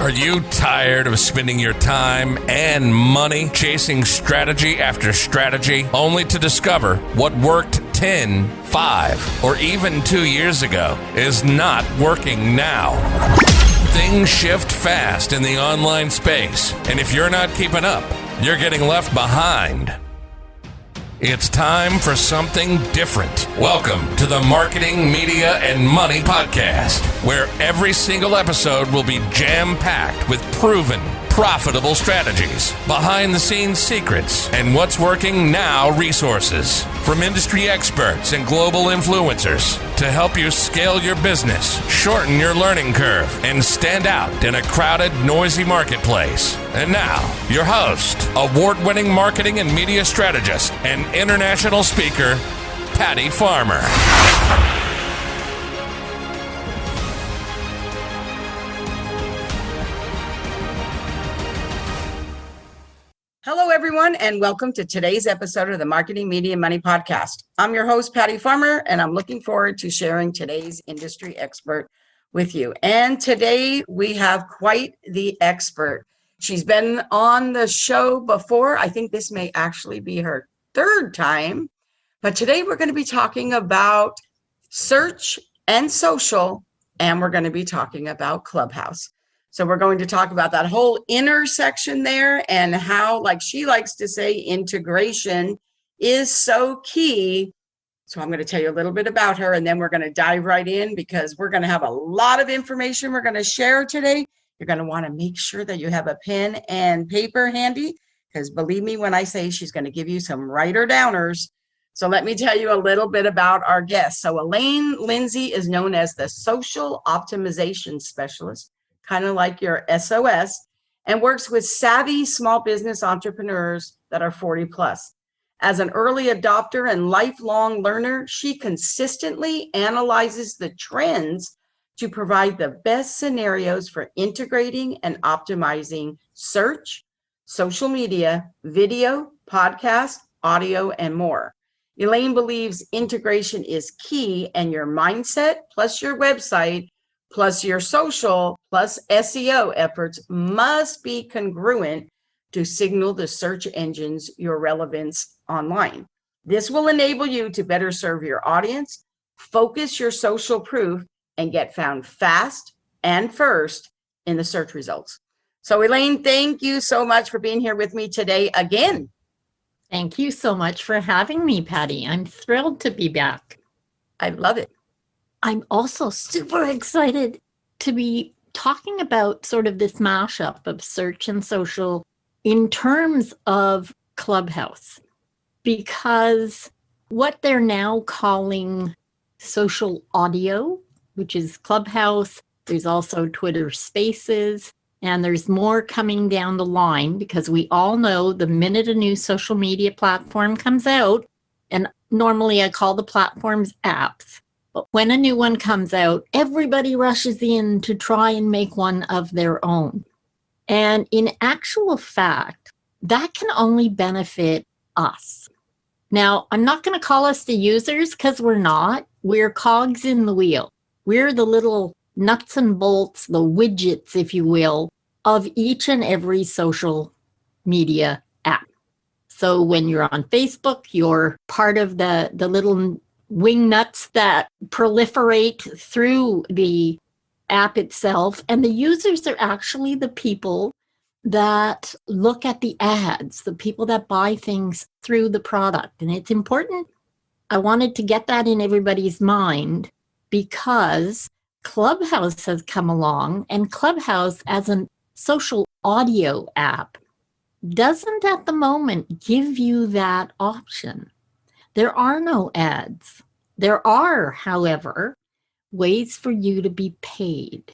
Are you tired of spending your time and money chasing strategy after strategy only to discover what worked 10, 5, or even 2 years ago is not working now? Things shift fast in the online space, and if you're not keeping up, you're getting left behind. It's time for something different. Welcome to the Marketing, Media, and Money Podcast, where every single episode will be jam-packed with proven, profitable strategies, behind-the-scenes secrets, and what's working now resources from industry experts and global influencers to help you scale your business, shorten your learning curve, and stand out in a crowded, noisy marketplace. And now, your host, award-winning marketing and media strategist, and international speaker, Patty Farmer. Hello, everyone, and welcome to today's episode of the Marketing, Media, and Money Podcast. I'm your host, Patty Farmer, and I'm looking forward to sharing today's industry expert with you. And today we have quite the expert. She's been on the show before. I think this may actually be her third time. But today we're going to be talking about search and social, and we're going to be talking about Clubhouse. So we're going to talk about that whole intersection there and how, like she likes to say, integration is so key. So I'm going to tell you a little bit about her, and then we're going to dive right in because we're going to have a lot of information we're going to share today. You're going to want to make sure that you have a pen and paper handy, because believe me when I say she's going to give you some writer-downers. So let me tell you a little bit about our guest. So Elaine Lindsay is known as the Social Optimization Specialist, kind of like your SOS, and works with savvy small business entrepreneurs that are 40 plus. As an early adopter and lifelong learner, she consistently analyzes the trends to provide the best scenarios for integrating and optimizing search, social media, video, podcast, audio, and more. Elaine believes integration is key, and your mindset plus your website plus your social, plus SEO efforts must be congruent to signal the search engines your relevance online. This will enable you to better serve your audience, focus your social proof, and get found fast and first in the search results. So Elaine, thank you so much for being here with me today again. Thank you so much for having me, Patty. I'm thrilled to be back. I love it. I'm also super excited to be talking about sort of this mashup of search and social in terms of Clubhouse, because what they're now calling social audio, which is Clubhouse, there's also Twitter Spaces, and there's more coming down the line, because we all know the minute a new social media platform comes out, and normally I call the platforms apps, but when a new one comes out, everybody rushes in to try and make one of their own. And in actual fact, that can only benefit us. Now, I'm not going to call us the users, because we're not. We're cogs in the wheel. We're the little nuts and bolts, the widgets, if you will, of each and every social media app. So when you're on Facebook, you're part of the little wing nuts that proliferate through the app itself. And the users are actually the people that look at the ads, the people that buy things through the product. And it's important. I wanted to get that in everybody's mind, because Clubhouse has come along, and Clubhouse as a social audio app doesn't at the moment give you that option. There are no ads. There are, however, ways for you to be paid.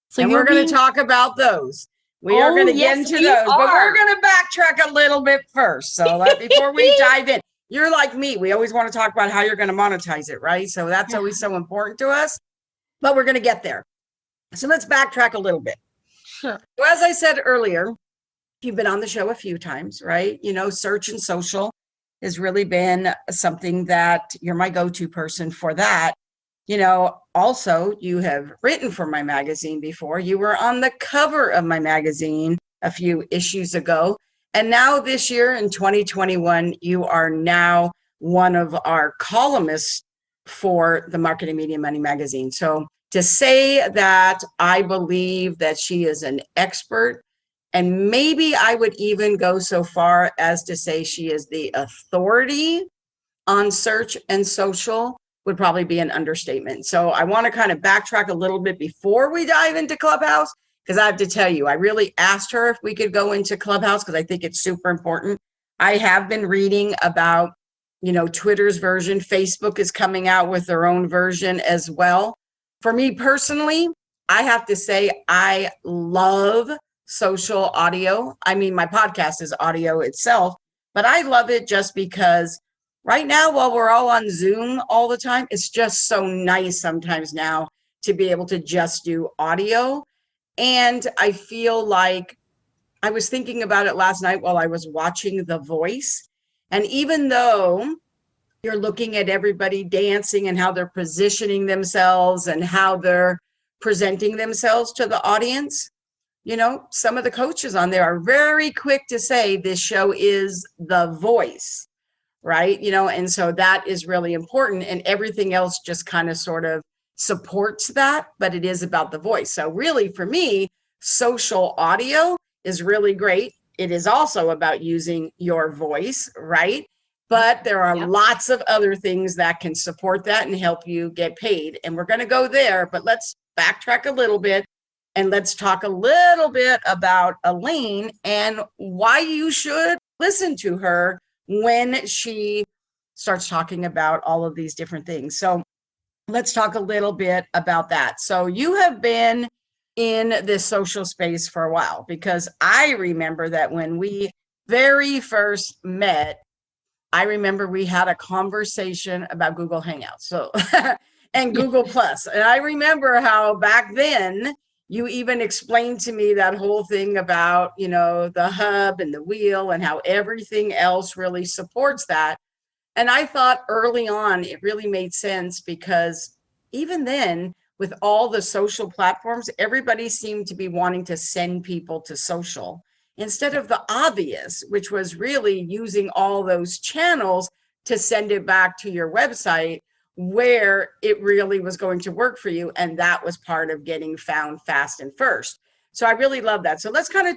So we're going to talk about those. We are going to get into those, but we're going to backtrack a little bit first. So before we dive in, you're like me. We always want to talk about how you're going to monetize it, right? So that's always so important to us, but we're going to get there. So let's backtrack a little bit. Sure. So as I said earlier, you've been on the show a few times, right? You know, search and social has really been something that you're my go-to person for that. Also, you have written for my magazine before. You were on the cover of my magazine a few issues ago. And now this year in 2021, you are now one of our columnists for the Marketing Media Money magazine. So to say that I believe that she is an expert, and maybe I would even go so far as to say she is the authority on search and social, would probably be an understatement. So I want to kind of backtrack a little bit before we dive into Clubhouse, because I have to tell you, I really asked her if we could go into Clubhouse because I think it's super important. I have been reading about, Twitter's version. Facebook is coming out with their own version as well. For me personally, I have to say I love social audio. I mean, my podcast is audio itself, but I love it just because right now, while we're all on Zoom all the time, it's just so nice sometimes now to be able to just do audio. And I feel like I was thinking about it last night while I was watching The Voice. And even though you're looking at everybody dancing and how they're positioning themselves and how they're presenting themselves to the audience, some of the coaches on there are very quick to say this show is The Voice. Right. And so that is really important, and everything else just kind of sort of supports that, but it is about the voice. So really for me, social audio is really great. It is also about using your voice, right? But there are lots of other things that can support that and help you get paid. And we're going to go there, but let's backtrack a little bit and let's talk a little bit about Elaine and why you should listen to her when she starts talking about all of these different things. So let's talk a little bit about that. So you have been in this social space for a while, because I remember that when we very first met, I remember we had a conversation about Google Hangouts. So and Google Plus. And I remember how back then you even explained to me that whole thing about, the hub and the wheel and how everything else really supports that. And I thought early on, it really made sense, because even then, with all the social platforms, everybody seemed to be wanting to send people to social instead of the obvious, which was really using all those channels to send it back to your website where it really was going to work for you. And that was part of getting found fast and first. So I really love that. So let's kind of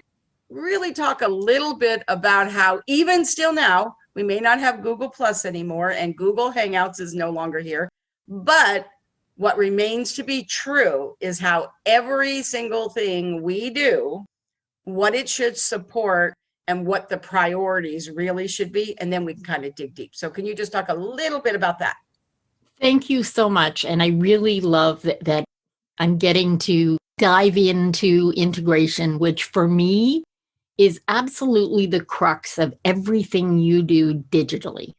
really talk a little bit about how even still now, we may not have Google Plus anymore and Google Hangouts is no longer here, but what remains to be true is how every single thing we do, what it should support and what the priorities really should be. And then we can kind of dig deep. So can you just talk a little bit about that? Thank you so much. And I really love that I'm getting to dive into integration, which for me is absolutely the crux of everything you do digitally.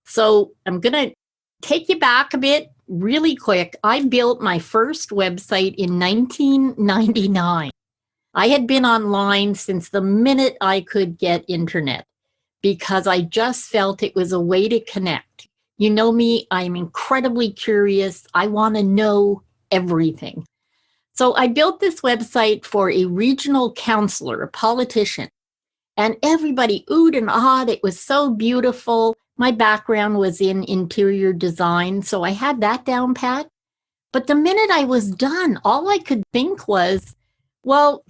So I'm going to take you back a bit really quick. I built my first website in 1999. I had been online since the minute I could get internet, because I just felt it was a way to connect. You know me, I'm incredibly curious. I want to know everything. So I built this website for a regional councillor, a politician, and everybody oohed and awed. It was so beautiful. My background was in interior design, so I had that down pat. But the minute I was done, all I could think was, well,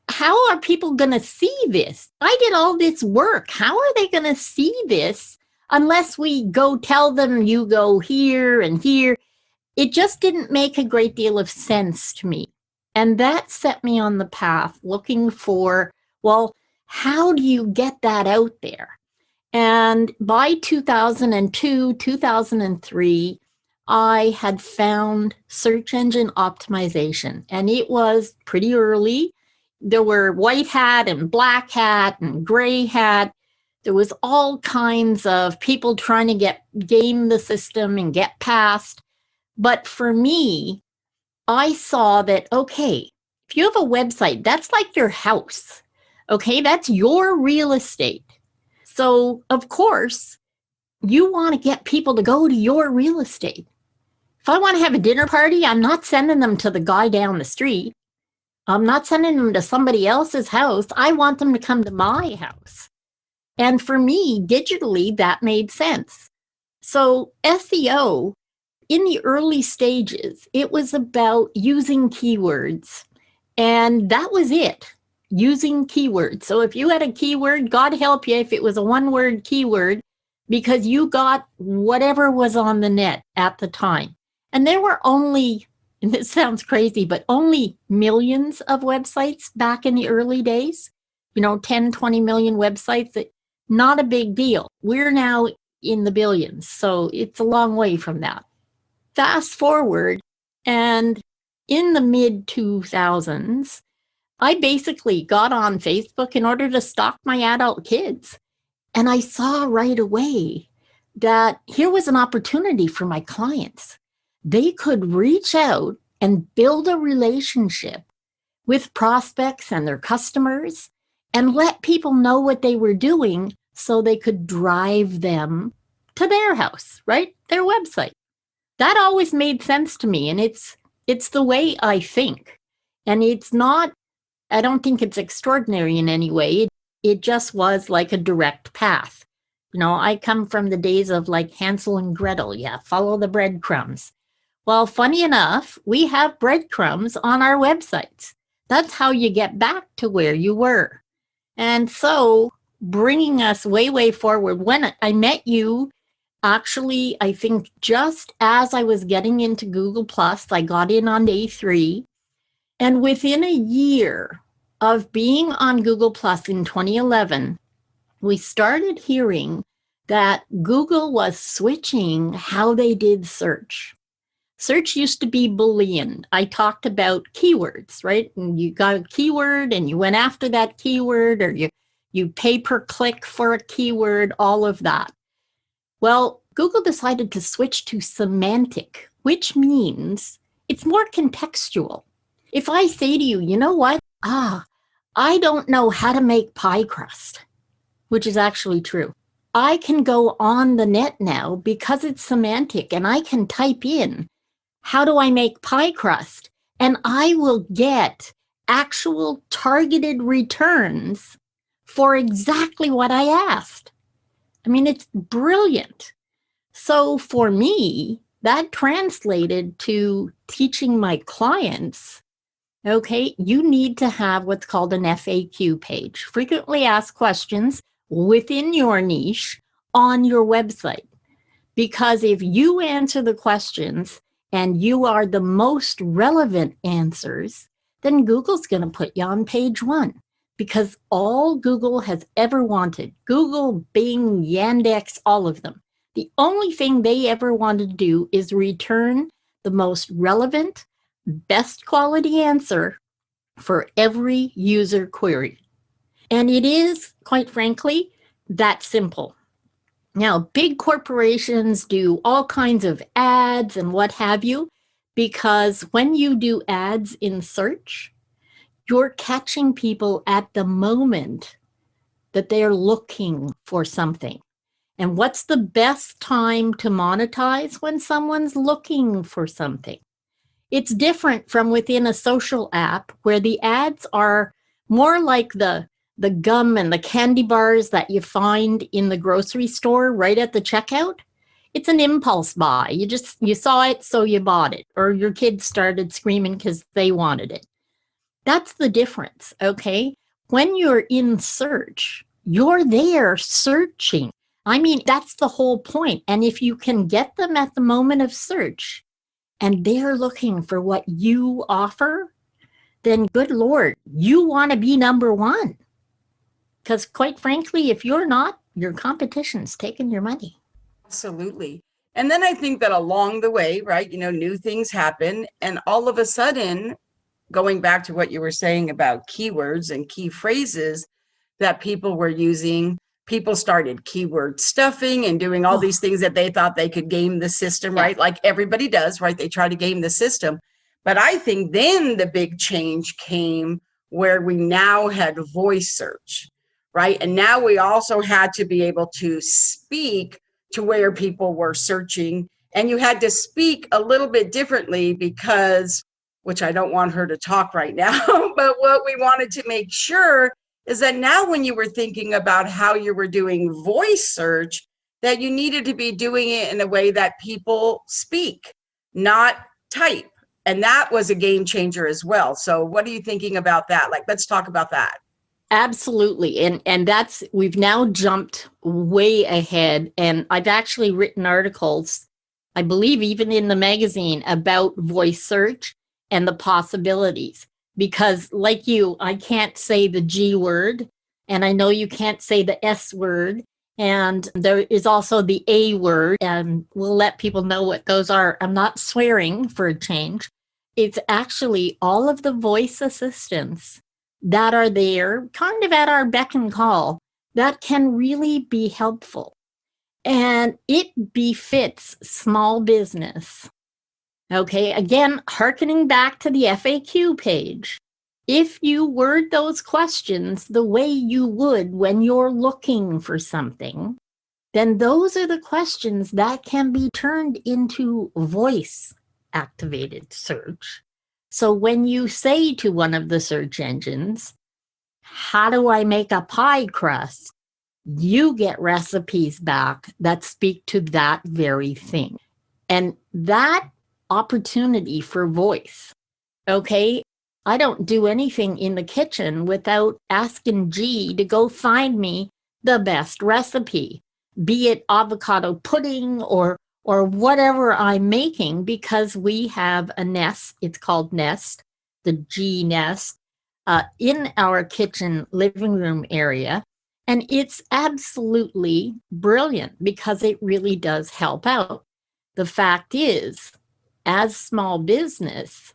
how are people going to see this? I did all this work. How are they going to see this unless we go tell them you go here and here? It just didn't make a great deal of sense to me. And that set me on the path looking for, well, how do you get that out there? And by 2002, 2003, I had found search engine optimization, and it was pretty early. There were white hat and black hat and gray hat. There was all kinds of people trying to game the system and get past. But for me, I saw that, okay, if you have a website, that's like your house. Okay, that's your real estate. So, of course, you want to get people to go to your real estate. If I want to have a dinner party, I'm not sending them to the guy down the street. I'm not sending them to somebody else's house. I want them to come to my house. And for me, digitally, that made sense. So SEO, in the early stages, it was about using keywords. And that was it, using keywords. So if you had a keyword, God help you if it was a one-word keyword, because you got whatever was on the net at the time. And there were only, and this sounds crazy, but only millions of websites back in the early days, 10, 20 million websites, that not a big deal. We're now in the billions, so it's a long way from that. Fast forward, and in the mid 2000s, I basically got on Facebook in order to stalk my adult kids. And I saw right away that here was an opportunity for my clients. They could reach out and build a relationship with prospects and their customers and let people know what they were doing so they could drive them to their house, right? Their website. That always made sense to me. And it's the way I think. And it's not, I don't think it's extraordinary in any way. It just was like a direct path. I come from the days of like Hansel and Gretel. Yeah, follow the breadcrumbs. Well, funny enough, we have breadcrumbs on our websites. That's how you get back to where you were. And so bringing us way, way forward, when I met you, actually, I think just as I was getting into Google+, I got in on day 3. And within a year of being on Google+ in 2011, we started hearing that Google was switching how they did search. Search used to be Boolean. I talked about keywords, right? And you got a keyword and you went after that keyword, or you pay per click for a keyword, all of that. Well, Google decided to switch to semantic, which means it's more contextual. If I say to you, you know what? I don't know how to make pie crust, which is actually true. I can go on the net now because it's semantic, and I can type in, how do I make pie crust? And I will get actual targeted returns for exactly what I asked. I mean, it's brilliant. So for me, that translated to teaching my clients, okay, you need to have what's called an FAQ page, frequently asked questions within your niche on your website. Because if you answer the questions and you are the most relevant answers, then Google's going to put you on page 1. Because all Google has ever wanted, Google, Bing, Yandex, all of them, the only thing they ever wanted to do is return the most relevant, best quality answer for every user query. And it is, quite frankly, that simple. Now, big corporations do all kinds of ads and what have you, because when you do ads in search, you're catching people at the moment that they're looking for something. And what's the best time to monetize? When someone's looking for something. It's different from within a social app where the ads are more like the gum and the candy bars that you find in the grocery store right at the checkout. It's an impulse buy. You saw it, so you bought it, or your kids started screaming because they wanted it. That's the difference, okay? When you're in search, you're there searching. I mean, that's the whole point. And if you can get them at the moment of search and they're looking for what you offer, then good Lord, you want to be number 1. Because quite frankly, if you're not, your competition's taking your money. Absolutely. And then I think that along the way, right, new things happen. And all of a sudden, going back to what you were saying about keywords and key phrases that people were using, people started keyword stuffing and doing all these things that they thought they could game the system, right? Like everybody does, right? They try to game the system. But I think then the big change came where we now had voice search, right? And now we also had to be able to speak to where people were searching And you had to speak a little bit differently because, which I don't want her to talk right now, but what we wanted to make sure is that now when you were thinking about how you were doing voice search, that you needed to be doing it in a way that people speak, not type. And that was a game changer as well. So what are you thinking about that? Like, let's talk about that. Absolutely. And that's, we've now jumped way ahead. And I've actually written articles, I believe even in the magazine, about voice search and the possibilities. Because like you, I can't say the G word, and I know you can't say the S word. And there is also the A word, and we'll let people know what those are. I'm not swearing for a change. It's actually all of the voice assistants that are there kind of at our beck and call that can really be helpful. And it befits small business. Okay, again, hearkening back to the FAQ page. If you word those questions the way you would when you're looking for something, then those are the questions that can be turned into voice activated search. So when you say to one of the search engines, how do I make a pie crust? You get recipes back that speak to that very thing. And that opportunity for voice, okay? I don't do anything in the kitchen without asking G to go find me the best recipe, be it avocado pudding or whatever I'm making, because we have a nest, it's called Nest, the G Nest, in our kitchen living room area. And it's absolutely brilliant because it really does help out. The fact is, as small business,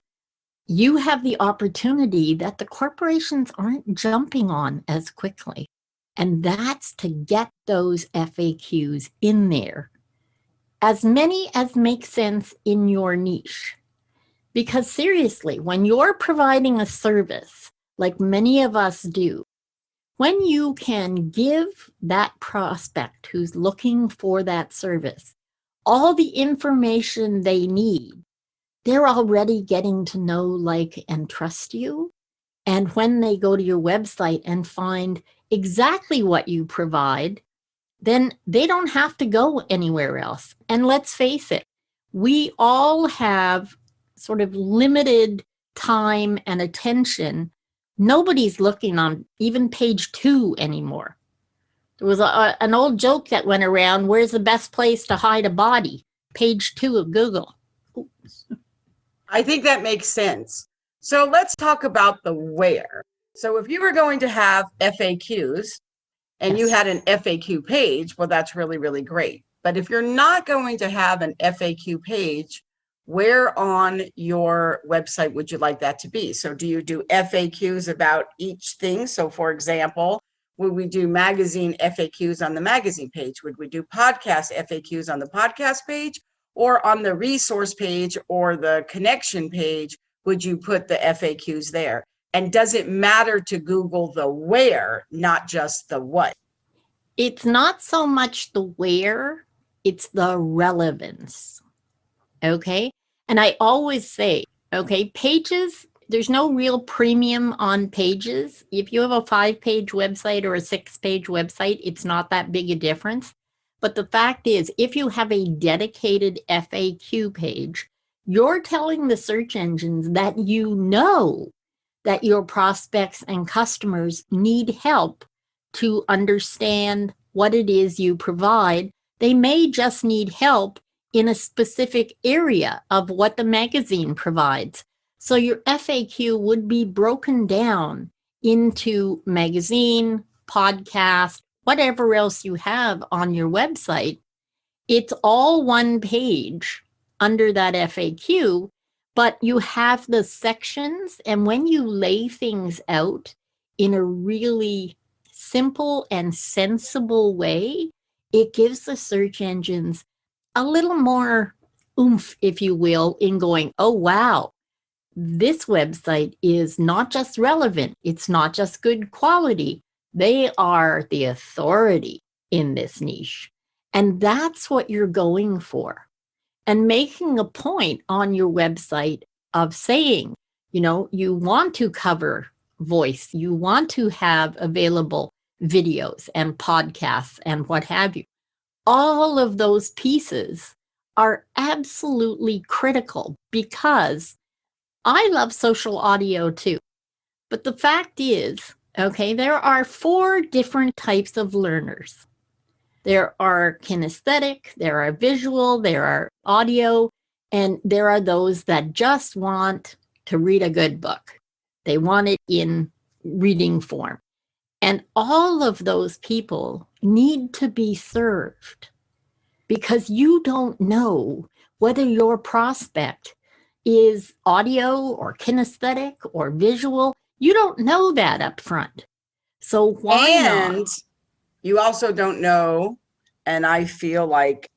you have the opportunity that the corporations aren't jumping on as quickly. And that's to get those FAQs in there, as many as make sense in your niche. Because seriously, when you're providing a service, like many of us do, when you can give that prospect who's looking for that service all the information they need, they're already getting to know, like, and trust you. And when they go to your website and find exactly what you provide, then they don't have to go anywhere else. And let's face it, we all have sort of limited time and attention. Nobody's looking on even page 2 anymore. There was an old joke that went around, where's the best place to hide a body? Page 2 of Google. Oops. I think that makes sense. So let's talk about the where. So if you were going to have FAQs and you Yes. had an FAQ page, well, that's really, really great. But if you're not going to have an FAQ page, where on your website would you like that to be? So do you do FAQs about each thing? So for example, would we do magazine FAQs on the magazine page? Would we do podcast FAQs on the podcast page? Or on the resource page or the connection page, would you put the FAQs there? And does it matter to Google the where, not just the what? It's not so much the where, it's the relevance. Okay. And I always say, okay, pages, there's no real premium on pages. If you have a 5-page website or a 6-page website, it's not that big a difference. But the fact is, if you have a dedicated FAQ page, you're telling the search engines that you know that your prospects and customers need help to understand what it is you provide. They may just need help in a specific area of what the magazine provides. So your FAQ would be broken down into magazine, podcast, whatever else you have on your website. It's all one page under that FAQ, but you have the sections. And when you lay things out in a really simple and sensible way, it gives the search engines a little more oomph, if you will, in going, oh, wow, this website is not just relevant. It's not just good quality. They are the authority in this niche. And that's what you're going for. and making a point on your website of saying, you want to cover voice, you want to have available videos and podcasts and what have you. All of those pieces are absolutely critical because I love social audio too. But the fact is, okay, there are 4 different types of learners. There are kinesthetic, there are visual, there are audio, and there are those that just want to read a good book. They want it in reading form. And all of those people need to be served because you don't know whether your prospect is audio or kinesthetic or visual. You don't know that up front. So why not? You also don't know, and I feel like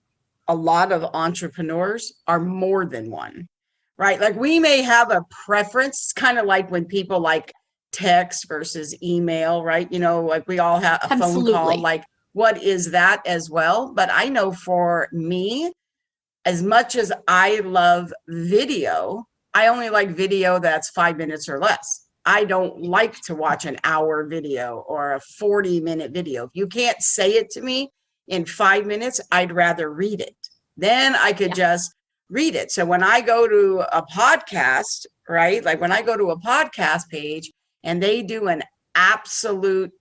a lot of entrepreneurs are more than one, right? Like we may have a preference, kind of like when people like text versus email, right? Like we all have a phone call, like what is that as well? But I know for me, as much as I love video, I only like video that's 5 minutes or less. I don't like to watch an hour video or a 40-minute video. If you can't say it to me in 5 minutes, I'd rather read it. Then I could just read it. So when I go to a podcast, right? Like when I go to a podcast page and they do an absolute,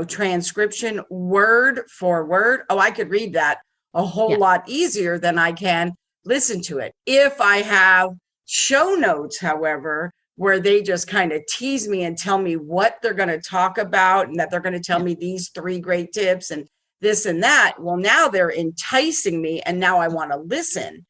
transcription word for word, I could read that a whole lot easier than I can listen to it. If I have show notes, however, where they just kind of tease me and tell me what they're going to talk about and that they're going to tell me these 3 great tips and this and that. Well, now they're enticing me and now I want to listen.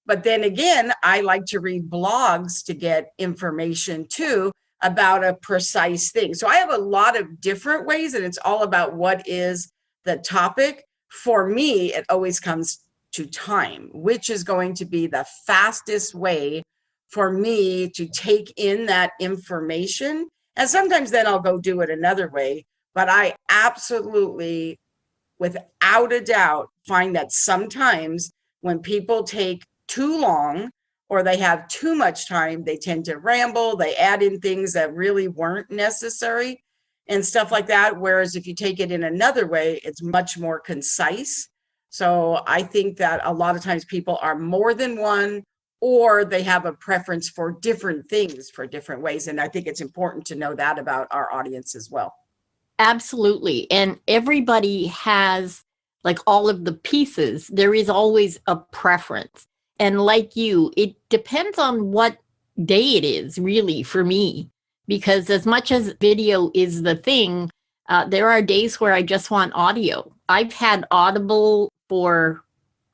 But then again, I like to read blogs to get information too about a precise thing. So I have a lot of different ways and it's all about what is the topic. For me, it always comes to time, which is going to be the fastest way for me to take in that information. And sometimes then I'll go do it another way. But I absolutely, without a doubt, find that sometimes when people take too long or they have too much time, they tend to ramble, they add in things that really weren't necessary and stuff like that. Whereas if you take it in another way, it's much more concise. So I think that a lot of times people are more than one, or they have a preference for different things for different ways. And I think it's important to know that about our audience as well. Absolutely. And everybody has, like all of the pieces, there is always a preference. And like you, it depends on what day it is, really, for me. Because as much as video is the thing, there are days where I just want audio. I've had Audible for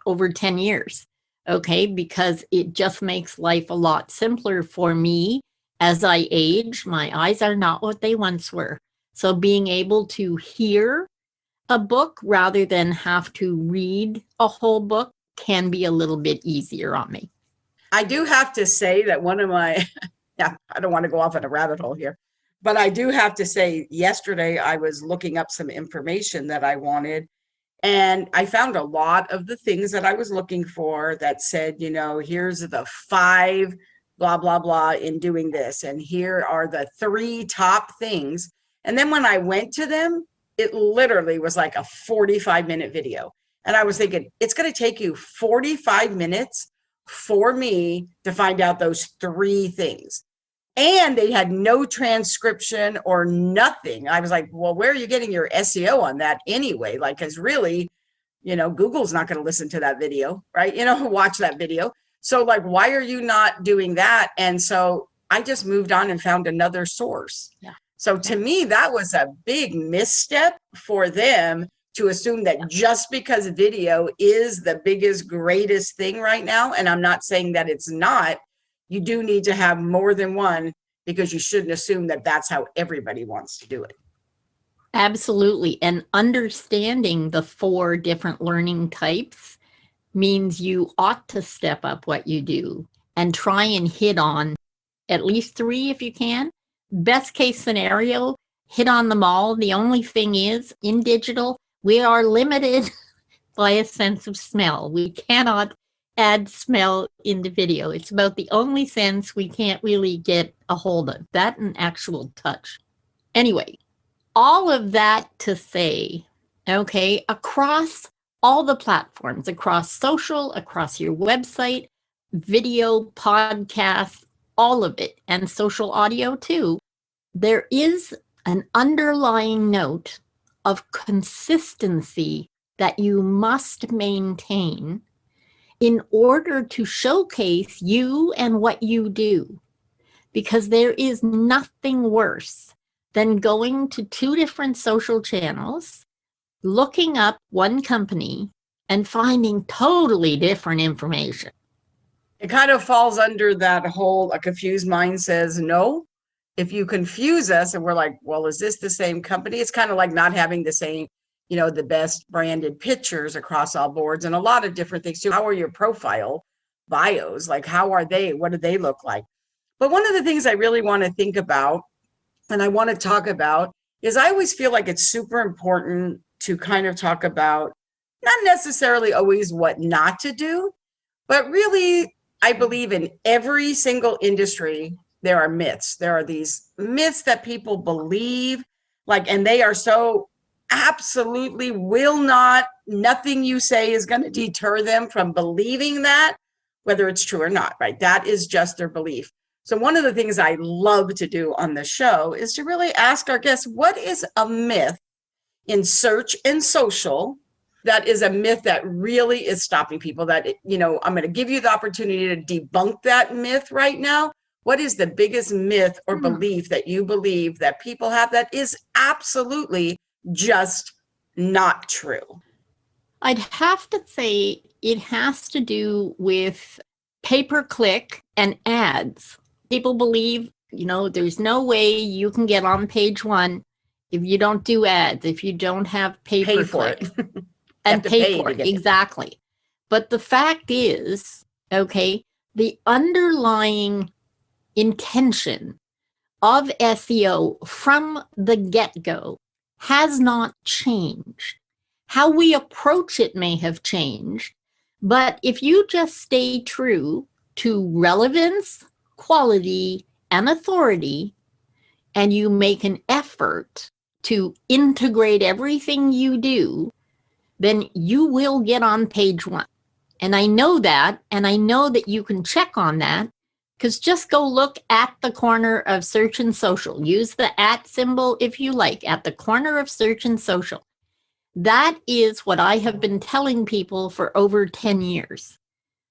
over 10 years. Okay, because it just makes life a lot simpler for me as I age. My eyes are not what they once were. So being able to hear a book rather than have to read a whole book can be a little bit easier on me. I do have to say that one of my, I don't want to go off on a rabbit hole here, but I do have to say yesterday I was looking up some information that I wanted. And I found a lot of the things that I was looking for that said, here's the 5 blah, blah, blah in doing this. And here are the 3 top things. And then when I went to them, it literally was like a 45-minute video. And I was thinking, it's going to take you 45 minutes for me to find out those 3 things. And they had no transcription or nothing. I was like, well, where are you getting your SEO on that anyway? Like, because really, Google's not going to listen to that video, right? Watch that video. So like, why are you not doing that? And so I just moved on and found another source. Yeah. So to me, that was a big misstep for them to assume that just because video is the biggest, greatest thing right now. And I'm not saying that it's not. You do need to have more than one because you shouldn't assume that that's how everybody wants to do it. Absolutely. And understanding the 4 different learning types means you ought to step up what you do and try and hit on at least 3 if you can. Best case scenario, hit on them all. The only thing is, in digital, we are limited by a sense of smell. We cannot add smell in the video. It's about the only sense we can't really get a hold of, that and actual touch. Anyway, all of that to say, okay, across all the platforms, across social, across your website, video, podcast, all of it, and social audio too, there is an underlying note of consistency that you must maintain in order to showcase you and what you do. Because there is nothing worse than going to two different social channels, looking up one company, and finding totally different information. It kind of falls under that whole, a confused mind says no. If you confuse us and we're like, well, is this the same company? It's kind of like not having the same, the best branded pictures across all boards and a lot of different things too. How are your profile bios? Like, how are they? What do they look like? But one of the things I really want to think about and I want to talk about is I always feel like it's super important to kind of talk about not necessarily always what not to do, but really, I believe in every single industry, there are myths. There are these myths that people believe, and they are so absolutely nothing you say is going to deter them from believing that, whether it's true or not, right? That is just their belief. So one of the things I love to do on the show is to really ask our guests, what is a myth in search and social that is a myth that really is stopping people? That, I'm going to give you the opportunity to debunk that myth right now. What is the biggest myth or belief that you believe that people have that is absolutely just not true? I'd have to say it has to do with pay-per-click and ads. People believe, there's no way you can get on page one if you don't do ads, if you don't have pay-per-click. Pay for it. And pay for it, exactly. But the fact is, okay, the underlying intention of SEO from the get-go has not changed. How we approach it may have changed, but if you just stay true to relevance, quality, and authority, and you make an effort to integrate everything you do, then you will get on page one. And I know that, and I know that you can check on that, because just go look at the corner of search and social. Use the @ symbol if you like, at the corner of search and social. That is what I have been telling people for over 10 years.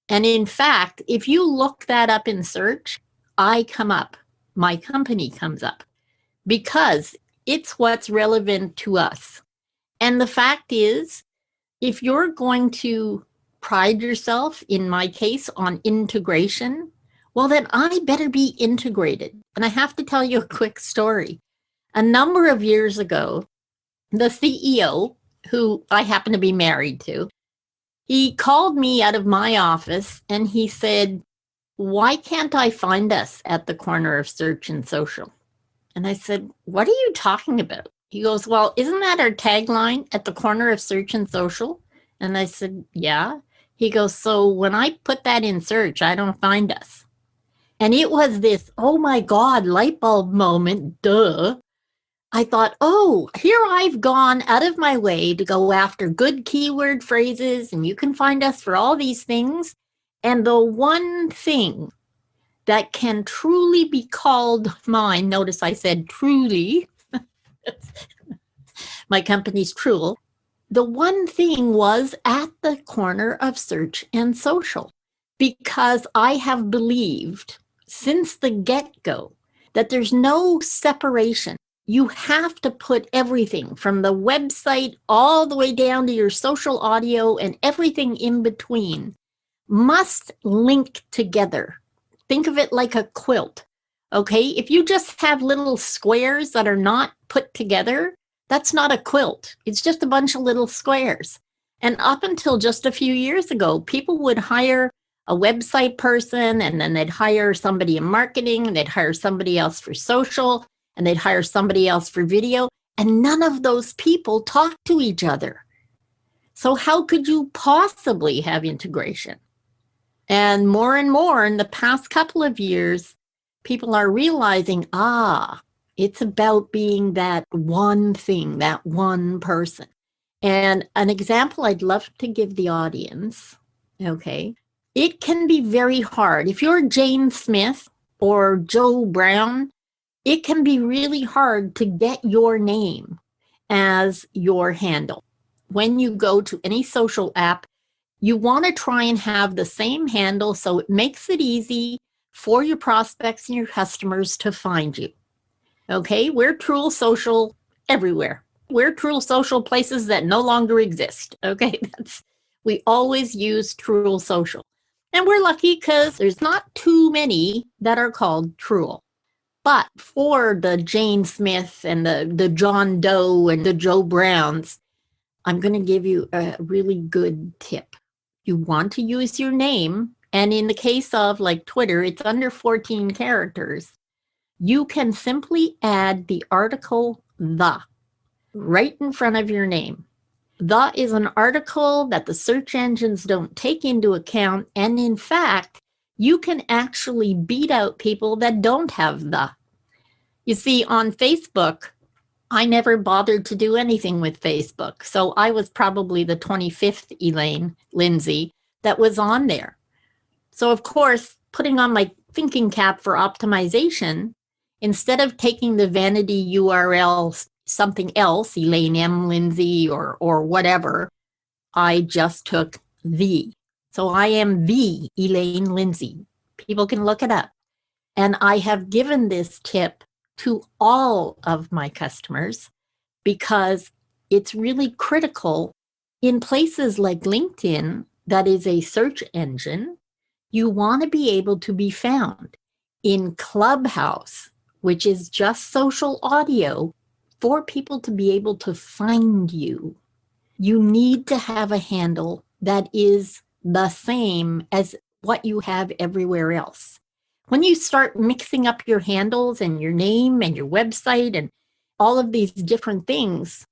And in fact, if you look that up in search, I come up, my company comes up, because it's what's relevant to us. And the fact is, if you're going to pride yourself, in my case, on integration, well, then I better be integrated. And I have to tell you a quick story. A number of years ago, the CEO, who I happen to be married to, he called me out of my office and he said, "Why can't I find us at the corner of search and social?" And I said, "What are you talking about?" He goes, "Well, isn't that our tagline, at the corner of search and social?" And I said, "Yeah." He goes, "So when I put that in search, I don't find us." And it was this, oh my God, light bulb moment, duh. I thought, oh, here I've gone out of my way to go after good keyword phrases, and you can find us for all these things. And the one thing that can truly be called mine, notice I said truly, my company's TROOL, the one thing was at the corner of search and social, because I have believed since the get-go that there's no separation. You have to put everything from the website all the way down to your social audio, and everything in between must link together. Think of it like a quilt, okay? If you just have little squares that are not put together, that's not a quilt. It's just a bunch of little squares. And up until just a few years ago, people would hire a website person, and then they'd hire somebody in marketing, and they'd hire somebody else for social, and they'd hire somebody else for video, and none of those people talk to each other. So how could you possibly have integration? And more in the past couple of years, people are realizing, it's about being that one thing, that one person. And an example I'd love to give the audience, okay, it can be very hard. If you're Jane Smith or Joe Brown, it can be really hard to get your name as your handle. When you go to any social app, you want to try and have the same handle so it makes it easy for your prospects and your customers to find you. Okay, we're TROOL Social everywhere. We're TROOL Social places that no longer exist. Okay, we always use TROOL Social. And we're lucky because there's not too many that are called TROOL. But for the Jane Smith and the John Doe and the Joe Browns, I'm going to give you a really good tip. You want to use your name, and in the case of like Twitter, it's under 14 characters. You can simply add the article "the" right in front of your name. "The" is an article that the search engines don't take into account, and in fact, you can actually beat out people that don't have "the." You see, on Facebook, I never bothered to do anything with Facebook. So I was probably the 25th Elaine Lindsay that was on there. So of course, putting on my thinking cap for optimization, instead of taking the vanity URL something else, Elaine M. Lindsay or whatever, I just took "the." So I am the Elaine Lindsay. People can look it up. And I have given this tip to all of my customers because it's really critical in places like LinkedIn, that is a search engine. You want to be able to be found in Clubhouse, which is just social audio, for people to be able to find you. You need to have a handle that is the same as what you have everywhere else. When you start mixing up your handles and your name and your website and all of these different things,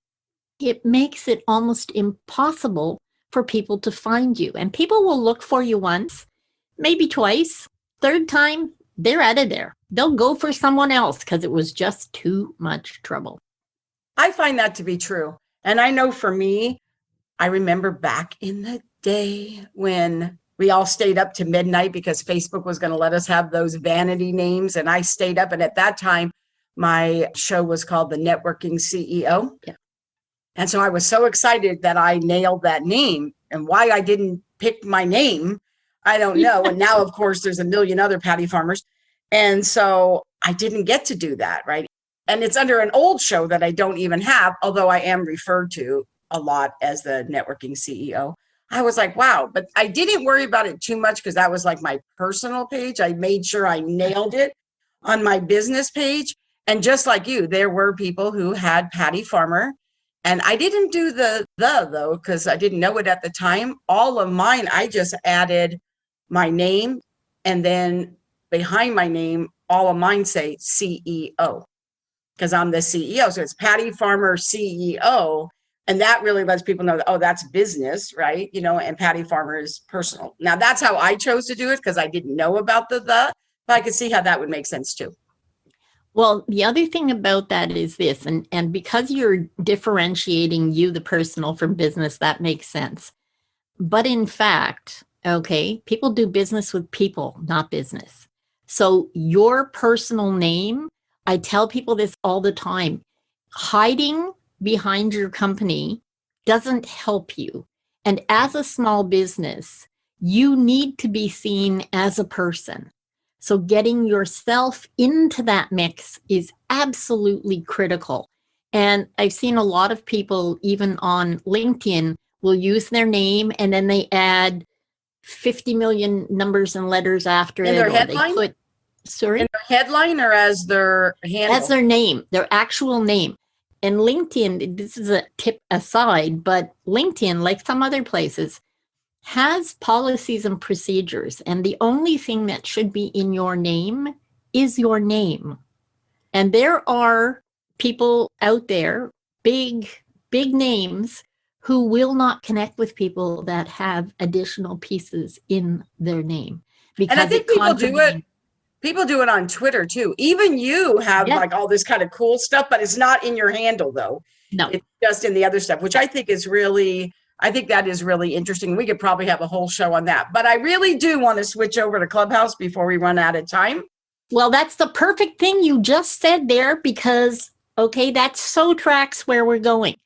it makes it almost impossible for people to find you. And people will look for you once, maybe twice. Third time, they're out of there. They'll go for someone else because it was just too much trouble. I find that to be true. And I know for me, I remember back in the day when we all stayed up to midnight because Facebook was going to let us have those vanity names. And I stayed up. And at that time, my show was called The Networking CEO. Yeah. And so I was so excited that I nailed that name. And why I didn't pick my name, I don't know. And now, of course, there's a million other Patty Farmers. And so I didn't get to do that, right? And it's under an old show that I don't even have, although I am referred to a lot as the Networking CEO. I was like, wow, but I didn't worry about it too much because that was like my personal page. I made sure I nailed it on my business page. And just like you, there were people who had Patty Farmer. And I didn't do the though, because I didn't know it at the time. All of mine, I just added my name. And then behind my name, all of mine say CEO because I'm the CEO. So it's Patty Farmer CEO. And that really lets people know that, oh, that's business, right? You know, and Patty Farmer is personal. Now, that's how I chose to do it because I didn't know about the, but I could see how that would make sense too. Well, the other thing about that is this, and because you're differentiating you, the personal, from business, that makes sense. But in fact, okay, people do business with people, not business. So your personal name, I tell people this all the time, hiding behind your company doesn't help you. And as a small business, you need to be seen as a person. So getting yourself into that mix is absolutely critical. And I've seen a lot of people, even on LinkedIn, will use their name and then they add 50 million numbers and letters after in it. Their or headline? They put, sorry? In their headline or as their handle? As their name, their actual name. And LinkedIn, this is a tip aside, but LinkedIn, like some other places, has policies and procedures. And the only thing that should be in your name is your name. And there are people out there, big names, who will not connect with people that have additional pieces in their name And I because think it contravenes. people do it on Twitter too. Even you have Yeah. like all this kind of cool stuff, but it's not in your handle though. No. It's just in the other stuff, which I think that is really interesting. We could probably have a whole show on that. But I really do want to switch over to Clubhouse before we run out of time. Well, that's the perfect thing you just said there because, okay, that so tracks where we're going.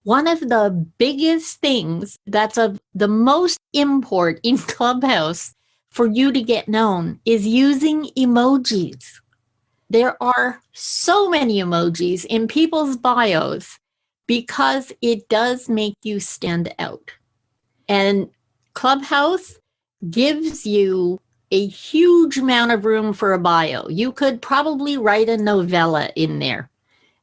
One of the biggest things that's of the most import in Clubhouse for you to get known is using emojis. There are so many emojis in people's bios because it does make you stand out. And Clubhouse gives you a huge amount of room for a bio. You could probably write a novella in there.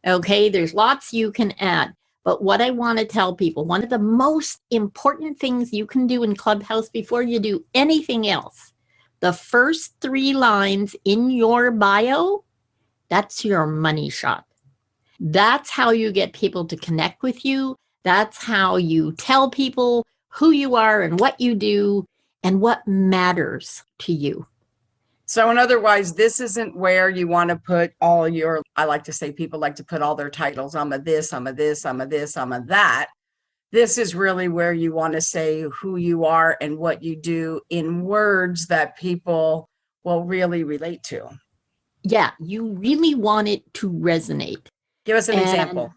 Okay, there's lots you can add. But what I want to tell people, one of the most important things you can do in Clubhouse before you do anything else, the first 3 lines in your bio, that's your money shot. That's how you get people to connect with you. That's how you tell people who you are and what you do and what matters to you. So, in otherwise, this isn't where you want to put all your, I like to say people like to put all their titles. I'm a this, I'm a this, I'm a this, I'm a that. This is really where you want to say who you are and what you do in words that people will really relate to. Yeah, you really want it to resonate. Give us an example.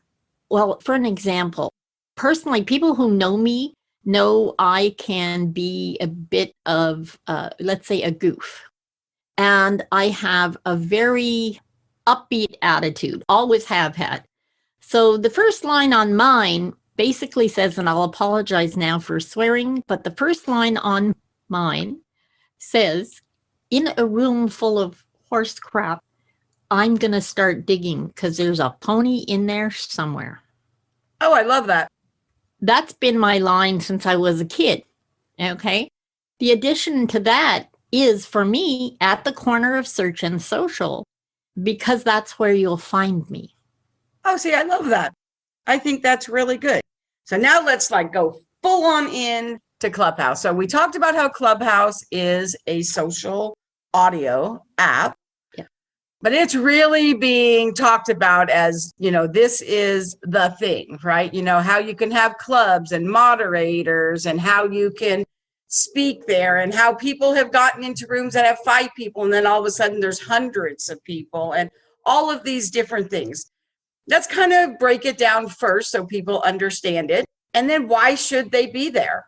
Well, for an example, personally, people who know me know I can be a bit of, let's say, a goof. And I have a very upbeat attitude, always have had. So the first line on mine basically says, and I'll apologize now for swearing, but the first line on mine says, in a room full of horse crap, I'm going to start digging because there's a pony in there somewhere. Oh, I love that. That's been my line since I was a kid. Okay. The addition to that is for me at the corner of search and social, because that's where you'll find me. Oh, see, I love that. I think that's really good. So now let's go full on in to Clubhouse. So we talked about how Clubhouse is a social audio app, but it's really being talked about as, this is the thing, right? How you can have clubs and moderators and how you can speak there and how people have gotten into rooms that have 5 people and then all of a sudden there's hundreds of people and all of these different things. Let's kind of break it down first so people understand it. And then why should they be there?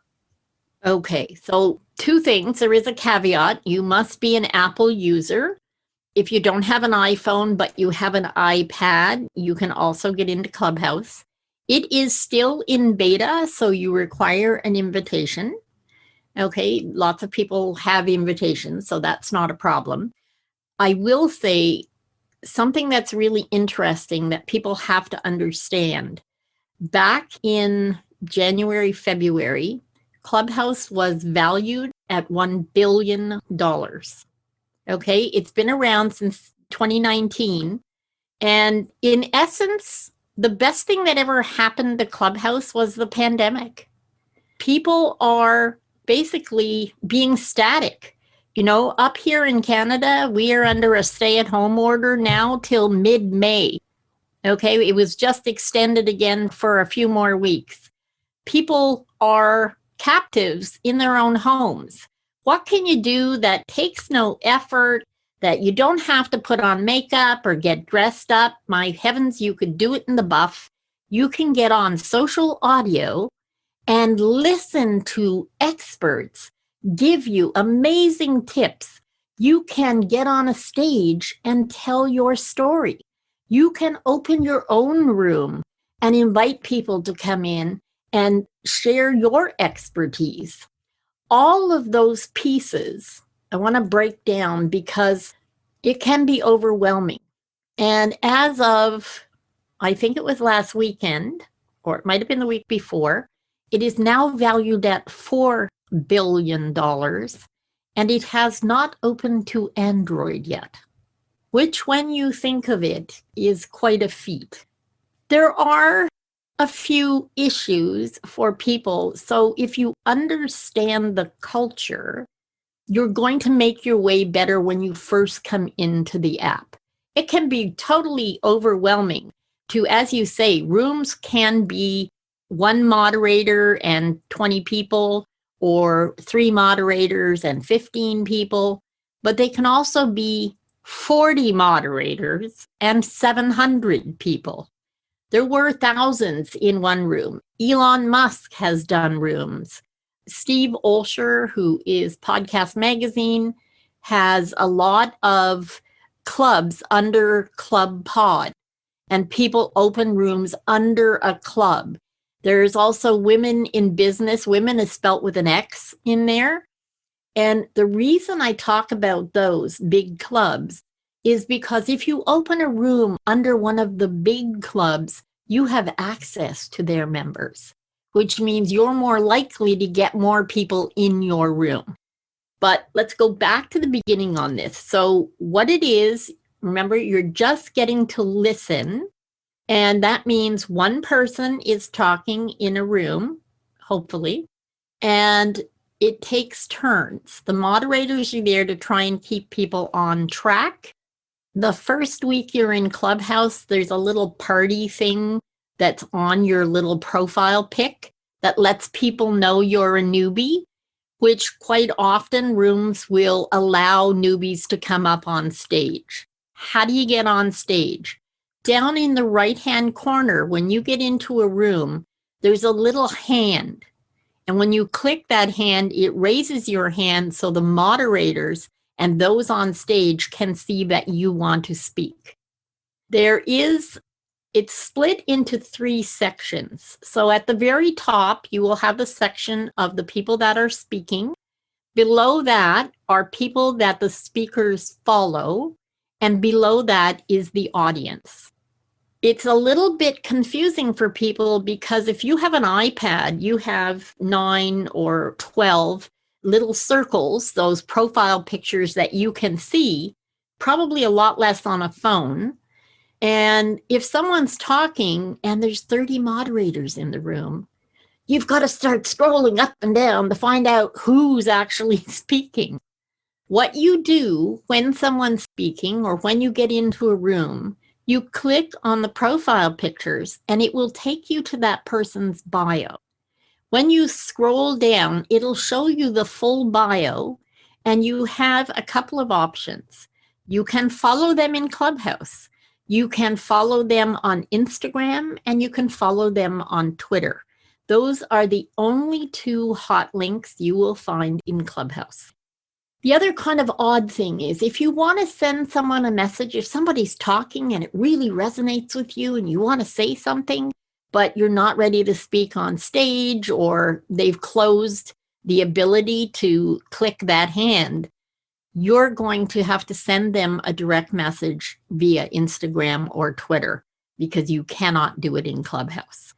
Okay, so 2 things. There is a caveat. You must be an Apple user. If you don't have an iPhone, but you have an iPad, you can also get into Clubhouse. It is still in beta, so you require an invitation. Okay, lots of people have invitations, so that's not a problem. I will say something that's really interesting that people have to understand. Back in January, February, Clubhouse was valued at $1 billion. Okay, it's been around since 2019. And in essence, the best thing that ever happened to Clubhouse was the pandemic. People are basically being static. Up here in Canada, we are under a stay-at-home order now till mid-May. Okay, it was just extended again for a few more weeks. People are captives in their own homes. What can you do that takes no effort, that you don't have to put on makeup or get dressed up? My heavens, you could do it in the buff. You can get on social audio and listen to experts give you amazing tips. You can get on a stage and tell your story. You can open your own room and invite people to come in and share your expertise. All of those pieces I want to break down because it can be overwhelming. And as of, I think it was last weekend, or it might have been the week before, it is now valued at $4 billion, and it has not opened to Android yet, which, when you think of it, is quite a feat. There are a few issues for people. So if you understand the culture, you're going to make your way better when you first come into the app. It can be totally overwhelming to, as you say, rooms can be one moderator and 20 people, or 3 moderators and 15 people, but they can also be 40 moderators and 700 people. There were thousands in one room. Elon Musk has done rooms. Steve Olsher, who is Podcast Magazine, has a lot of clubs under Club Pod, and people open rooms under a club. There's also Women in Business. Women is spelt with an X in there. And the reason I talk about those big clubs is because if you open a room under one of the big clubs, you have access to their members, which means you're more likely to get more people in your room. But let's go back to the beginning on this. So what it is, remember, you're just getting to listen. And that means one person is talking in a room, hopefully, and it takes turns. The moderators are there to try and keep people on track. The first week you're in Clubhouse, there's a little party thing that's on your little profile pic that lets people know you're a newbie, which quite often rooms will allow newbies to come up on stage. How do you get on stage? Down in the right-hand corner, when you get into a room, there's a little hand. And when you click that hand, it raises your hand so the moderators and those on stage can see that you want to speak. It's split into 3 sections. So at the very top, you will have the section of the people that are speaking. Below that are people that the speakers follow. And below that is the audience. It's a little bit confusing for people because if you have an iPad, you have 9 or 12 little circles, those profile pictures that you can see, probably a lot less on a phone. And if someone's talking and there's 30 moderators in the room, you've got to start scrolling up and down to find out who's actually speaking. What you do when someone's speaking or when you get into a room, you click on the profile pictures and it will take you to that person's bio. When you scroll down, it'll show you the full bio and you have a couple of options. You can follow them in Clubhouse. You can follow them on Instagram and you can follow them on Twitter. Those are the only 2 hot links you will find in Clubhouse. The other kind of odd thing is if you want to send someone a message, if somebody's talking and it really resonates with you and you want to say something, but you're not ready to speak on stage or they've closed the ability to click that hand, you're going to have to send them a direct message via Instagram or Twitter because you cannot do it in Clubhouse.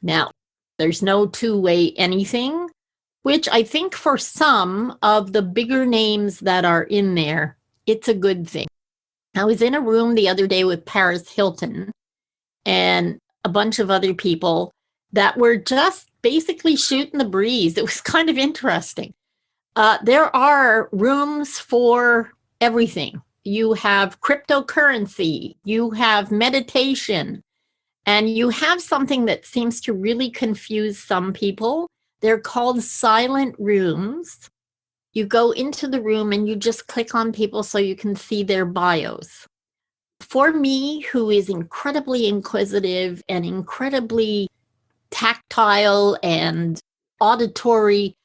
Now, there's no 2-way anything, which I think for some of the bigger names that are in there, it's a good thing. I was in a room the other day with Paris Hilton and a bunch of other people that were just basically shooting the breeze. It was kind of interesting. There are rooms for everything. You have cryptocurrency, you have meditation, and you have something that seems to really confuse some people. They're called silent rooms. You go into the room and you just click on people so you can see their bios. For me, who is incredibly inquisitive and incredibly tactile and auditory,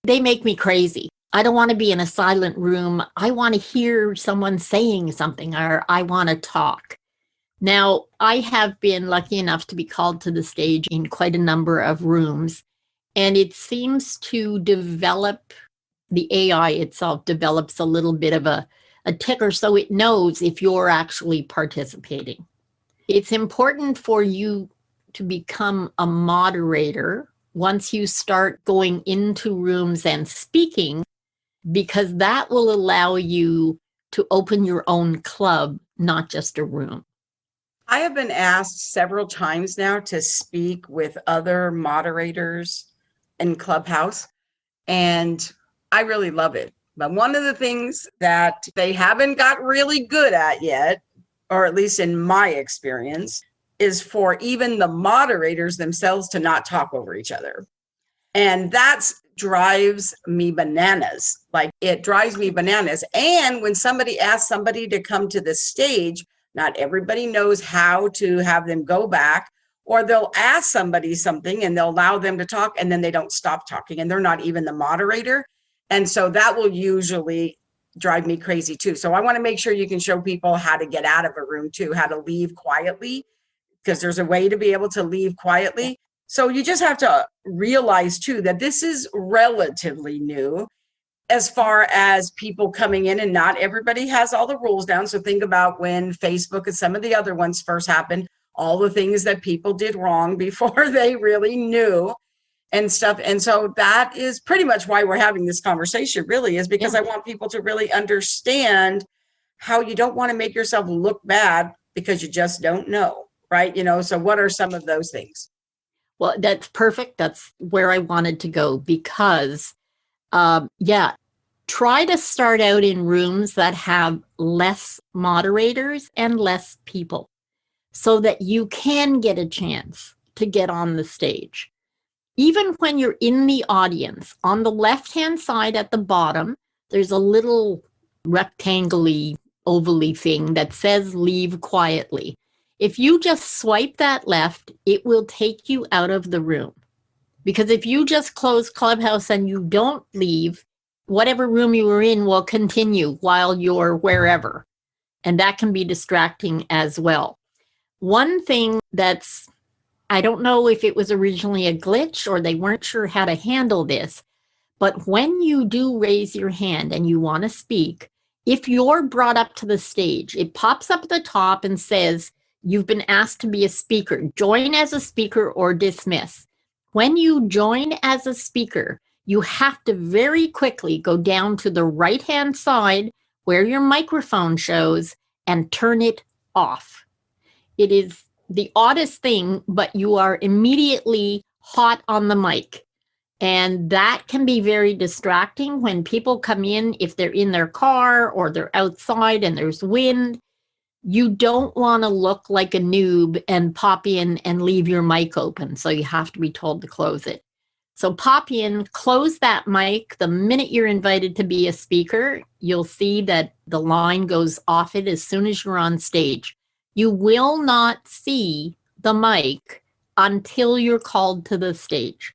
they make me crazy. I don't want to be in a silent room. I want to hear someone saying something or I want to talk. Now, I have been lucky enough to be called to the stage in quite a number of rooms. And it seems to develop, the AI itself develops a little bit of a ticker so it knows if you're actually participating. It's important for you to become a moderator once you start going into rooms and speaking, because that will allow you to open your own club, not just a room. I have been asked several times now to speak with other moderators in Clubhouse, and I really love it. But one of the things that they haven't got really good at yet, or at least in my experience, is for even the moderators themselves to not talk over each other. And that drives me bananas. Like, it drives me bananas. And when somebody asks somebody to come to the stage, not everybody knows how to have them go back, or they'll ask somebody something and they'll allow them to talk and then they don't stop talking and they're not even the moderator. And so that will usually drive me crazy too. So I want to make sure you can show people how to get out of a room too, how to leave quietly, because there's a way to be able to leave quietly. So you just have to realize too that this is relatively new as far as people coming in, and not everybody has all the rules down. So think about when Facebook and some of the other ones first happened, all the things that people did wrong before they really knew and stuff. And so that is pretty much why we're having this conversation, really, is because I want people to really understand how you don't want to make yourself look bad because you just don't know, right? So what are some of those things? Well, that's perfect. That's where I wanted to go because, try to start out in rooms that have less moderators and less people so that you can get a chance to get on the stage. Even when you're in the audience, on the left-hand side at the bottom, there's a little rectangle-y, oval-y thing that says leave quietly. If you just swipe that left, it will take you out of the room. Because if you just close Clubhouse and you don't leave, whatever room you were in will continue while you're wherever. And that can be distracting as well. One thing that's, I don't know if it was originally a glitch or they weren't sure how to handle this, but when you do raise your hand and you want to speak, if you're brought up to the stage, it pops up at the top and says, you've been asked to be a speaker. Join as a speaker or dismiss. When you join as a speaker, you have to very quickly go down to the right-hand side where your microphone shows and turn it off. It is the oddest thing, but you are immediately hot on the mic. And that can be very distracting when people come in, if they're in their car or they're outside and there's wind. You don't want to look like a noob and pop in and leave your mic open. So you have to be told to close it. So pop in, close that mic. The minute you're invited to be a speaker, you'll see that the line goes off it as soon as you're on stage. You will not see the mic until you're called to the stage.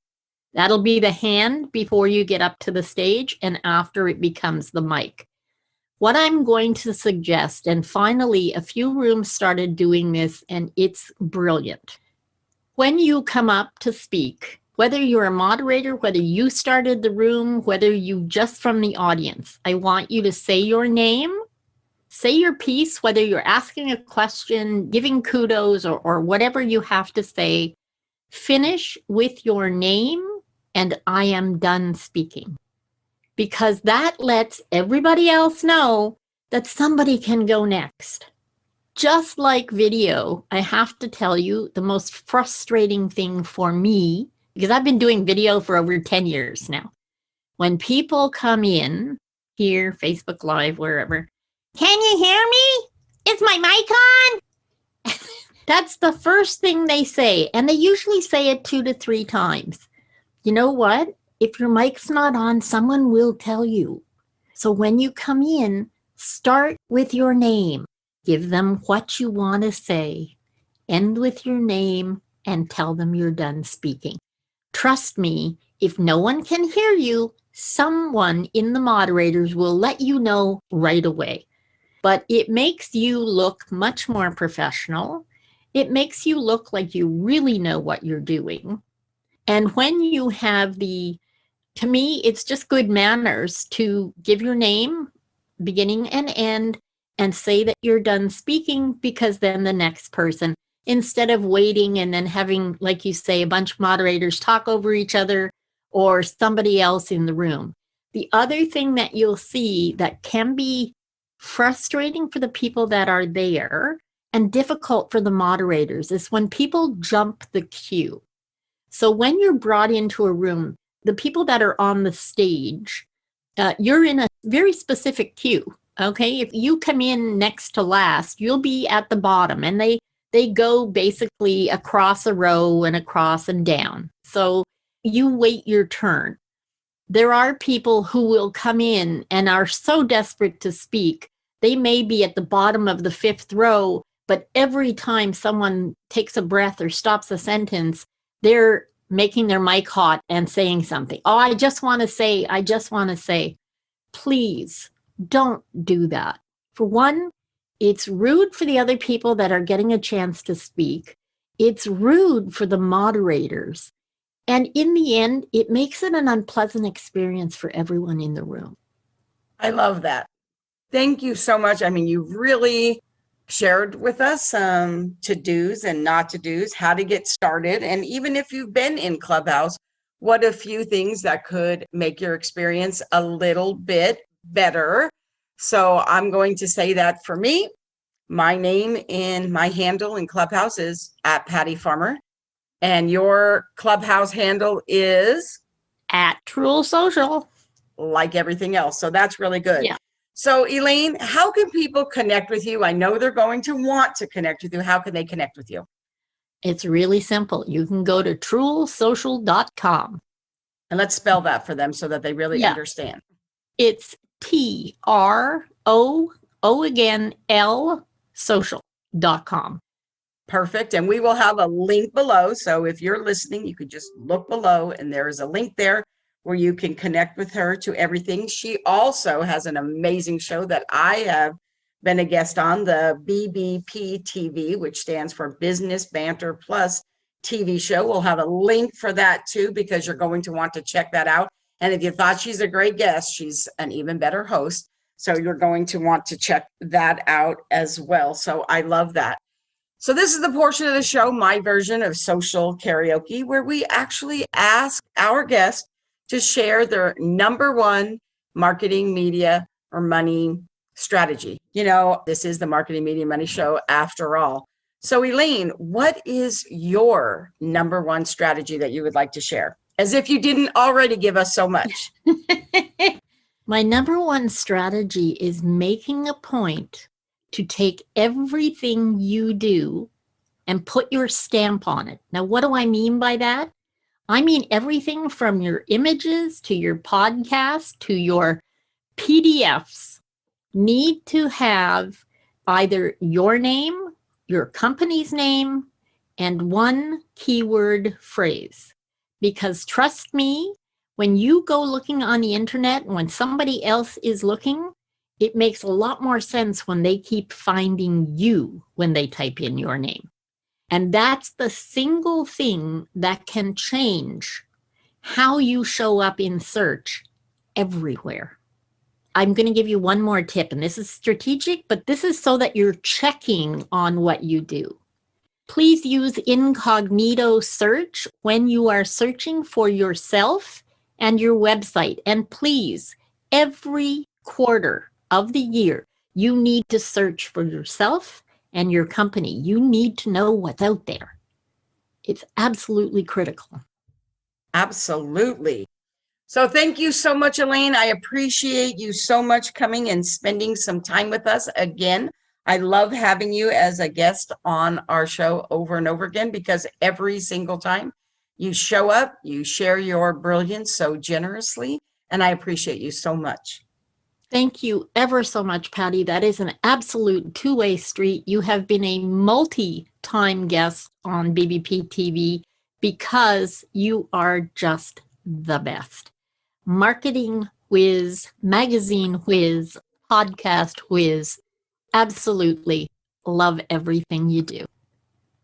That'll be the hand before you get up to the stage and after it becomes the mic. What I'm going to suggest, and finally a few rooms started doing this and it's brilliant. When you come up to speak, whether you're a moderator, whether you started the room, whether you just from the audience, I want you to say your name, say your piece, whether you're asking a question, giving kudos, or whatever you have to say. Finish with your name and I am done speaking. Because that lets everybody else know that somebody can go next. Just like video, I have to tell you the most frustrating thing for me, because I've been doing video for over 10 years now. When people come in here, Facebook Live, wherever, can you hear me? Is my mic on? That's the first thing they say. And they usually say it 2 to 3 times. You know what? If your mic's not on, someone will tell you. So when you come in, start with your name. Give them what you want to say. End with your name and tell them you're done speaking. Trust me, if no one can hear you, someone in the moderators will let you know right away. But it makes you look much more professional. It makes you look like you really know what you're doing. And when you have to me, it's just good manners to give your name, beginning and end, and say that you're done speaking, because then the next person, instead of waiting and then having, like you say, a bunch of moderators talk over each other or somebody else in the room. The other thing that you'll see that can be frustrating for the people that are there, and difficult for the moderators is when people jump the queue. So when you're brought into a room, the people that are on the stage, you're in a very specific queue. Okay, if you come in next to last, you'll be at the bottom, and they go basically across a row and across and down. So you wait your turn. There are people who will come in and are so desperate to speak. They may be at the bottom of the fifth row, but every time someone takes a breath or stops a sentence, they're making their mic hot and saying something. Oh, I just want to say, please don't do that. For one, it's rude for the other people that are getting a chance to speak. It's rude for the moderators. And in the end, it makes it an unpleasant experience for everyone in the room. I love that. Thank you so much. I mean, you've really shared with us to-dos and not to-dos, how to get started. And even if you've been in Clubhouse, what a few things that could make your experience a little bit better. So I'm going to say that for me, my name in my handle in Clubhouse is @PattyFarmer. And your Clubhouse handle is? @TROOL Social. Like everything else. So that's really good. Yeah. So Elaine, how can people connect with you? I know they're going to want to connect with you. How can they connect with you? It's really simple. You can go to TROOLsocial.com. And let's spell that for them so that they really understand. It's TROO again, L social.com. Perfect. And we will have a link below. So if you're listening, you could just look below and there is a link there where you can connect with her to everything. She also has an amazing show that I have been a guest on, the BBP TV, which stands for Business Banter Plus TV show. We'll have a link for that too, because you're going to want to check that out. And if you thought she's a great guest, she's an even better host. So you're going to want to check that out as well. So I love that. So this is the portion of the show, my version of social karaoke, where we actually ask our guests to share their number one marketing, media, or money strategy. You know, this is the Marketing, Media, Money show after all. So Elaine, what is your number one strategy that you would like to share? As if you didn't already give us so much. My number one strategy is making a point to take everything you do and put your stamp on it. Now, what do I mean by that? I mean everything from your images to your podcast to your PDFs need to have either your name, your company's name, and one keyword phrase. Because trust me, when you go looking on the internet, when somebody else is looking, it makes a lot more sense when they keep finding you when they type in your name. And that's the single thing that can change how you show up in search everywhere. I'm going to give you one more tip, and this is strategic, but this is so that you're checking on what you do. Please use incognito search when you are searching for yourself and your website. And please, every quarter of the year, you need to search for yourself and your company. You need to know what's out there. It's absolutely critical. Absolutely. So thank you so much, Elaine. I appreciate you so much coming and spending some time with us again. I love having you as a guest on our show over and over again, because every single time you show up, you share your brilliance so generously, and I appreciate you so much. Thank you ever so much, Patty. That is an absolute two-way street. You have been a multi-time guest on BBP TV because you are just the best. Marketing whiz, magazine whiz, podcast whiz. Absolutely love everything you do.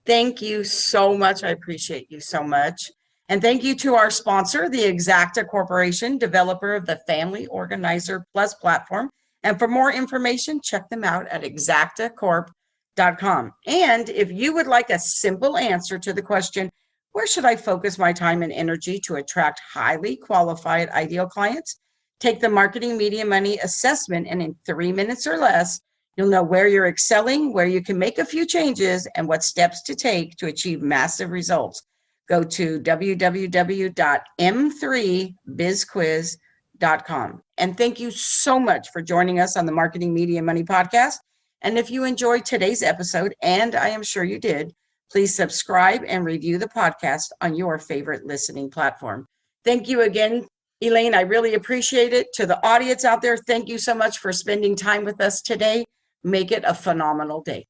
Thank you so much. I appreciate you so much. And thank you to our sponsor, the Exacta Corporation, developer of the Family Organizer Plus platform. And for more information, check them out at exactacorp.com. And if you would like a simple answer to the question, where should I focus my time and energy to attract highly qualified ideal clients? Take the Marketing, Media, Money assessment, and in 3 minutes or less, You'll know where you're excelling, where you can make a few changes, and what steps to take to achieve massive results. Go to www.m3bizquiz.com. And thank you so much for joining us on the Marketing, Media, Money podcast. And if you enjoyed today's episode, and I am sure you did, please subscribe and review the podcast on your favorite listening platform. Thank you again, Elaine. I really appreciate it. To the audience out there, thank you so much for spending time with us today. Make it a phenomenal day.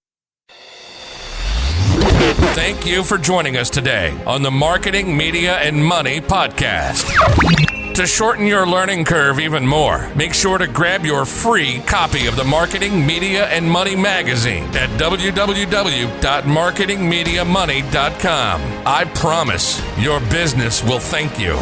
Thank you for joining us today on the Marketing, Media, and Money podcast. To shorten your learning curve even more, make sure to grab your free copy of the Marketing, Media, and Money magazine at www.marketingmediamoney.com. I promise your business will thank you.